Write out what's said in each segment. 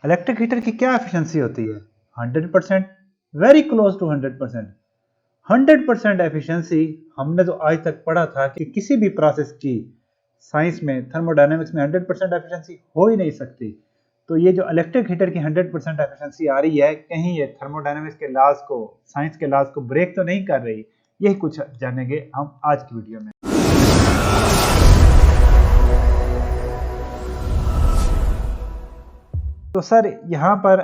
Electric heater की क्या efficiency होती है? 100%, वेरी क्लोज टू 100%। 100% एफिशिएंसी हमने तो आज तक पढ़ा था कि किसी भी प्रोसेस की साइंस में, थर्मोडायनेमिक्स में 100% एफिशिएंसी हो ही नहीं सकती। तो ये जो इलेक्ट्रिक हीटर की 100% एफिशिएंसी आ रही है, कहीं ये थर्मोडायनेमिक्स के लॉज को, साइंस के लॉज को ब्रेक तो नहीं कर रही? यही कुछ जानेंगे हम आज की वीडियो में। तो सर यहाँ पर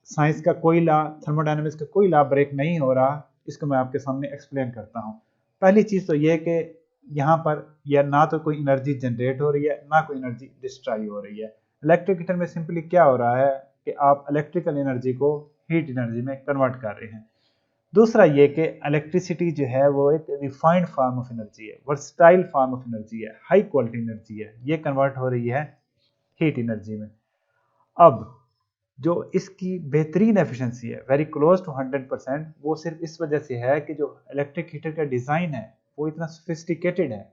साइंस का कोई लॉ, थर्मोडायनेमिक्स का कोई लॉ ब्रेक नहीं हो रहा, इसको मैं आपके सामने एक्सप्लेन करता हूँ। पहली चीज़ तो ये है कि यहाँ पर या ना तो कोई एनर्जी जनरेट हो रही है, ना कोई एनर्जी डिस्ट्रॉय हो रही है। इलेक्ट्रिक हीटर में सिंपली क्या हो रहा है कि आप इलेक्ट्रिकल एनर्जी को हीट एनर्जी में कन्वर्ट कर रहे हैं। दूसरा ये कि इलेक्ट्रिसिटी जो है वो एक रिफाइंड फॉर्म ऑफ एनर्जी है, वर्सटाइल फॉर्म ऑफ एनर्जी है, हाई क्वालिटी एनर्जी है, ये कन्वर्ट हो रही है हीट एनर्जी में। अब जो इसकी बेहतरीन एफिशिएंसी है, वेरी क्लोज टू 100%, वो सिर्फ इस वजह से है कि जो इलेक्ट्रिक हीटर का डिज़ाइन है वो इतना सोफिस्टिकेटेड है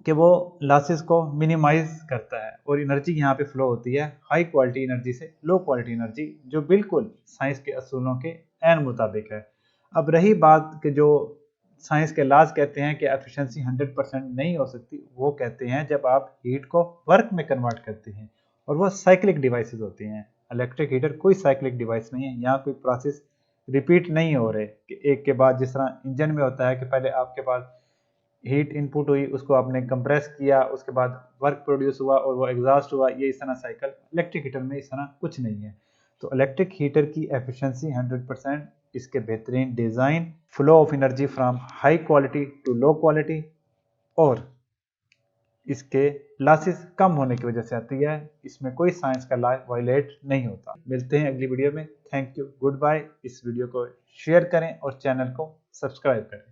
कि वो लॉसेस को मिनिमाइज करता है और एनर्जी यहाँ पे फ्लो होती है हाई क्वालिटी एनर्जी से लो क्वालिटी एनर्जी, जो बिल्कुल साइंस के असूलों के ऐन मुताबिक है। अब रही बात कि जो साइंस के लॉज कहते हैं कि एफिशिएंसी 100% नहीं हो सकती, वो कहते हैं जब आप हीट को वर्क में कन्वर्ट करते हैं, और वो साइक्लिक डिवाइसेस होती हैं। इलेक्ट्रिक हीटर कोई साइक्लिक डिवाइस नहीं है, यहाँ कोई प्रोसेस रिपीट नहीं हो रहे कि एक के बाद, जिस तरह इंजन में होता है कि पहले आपके पास हीट इनपुट हुई, उसको आपने कंप्रेस किया, उसके बाद वर्क प्रोड्यूस हुआ और वो एग्जॉस्ट हुआ, ये इस तरह साइकिल। इलेक्ट्रिक हीटर में इस तरह कुछ नहीं है। तो इलेक्ट्रिक हीटर की एफिशिएंसी 100%, इसके बेहतरीन design, flow of energy from high quality to low quality, और इसके लॉसेस कम होने की वजह से आती है। इसमें कोई साइंस का लॉ वायलेट नहीं होता। मिलते हैं अगली वीडियो में। Thank you, goodbye. इस वीडियो को शेयर करें और चैनल को सब्सक्राइब करें।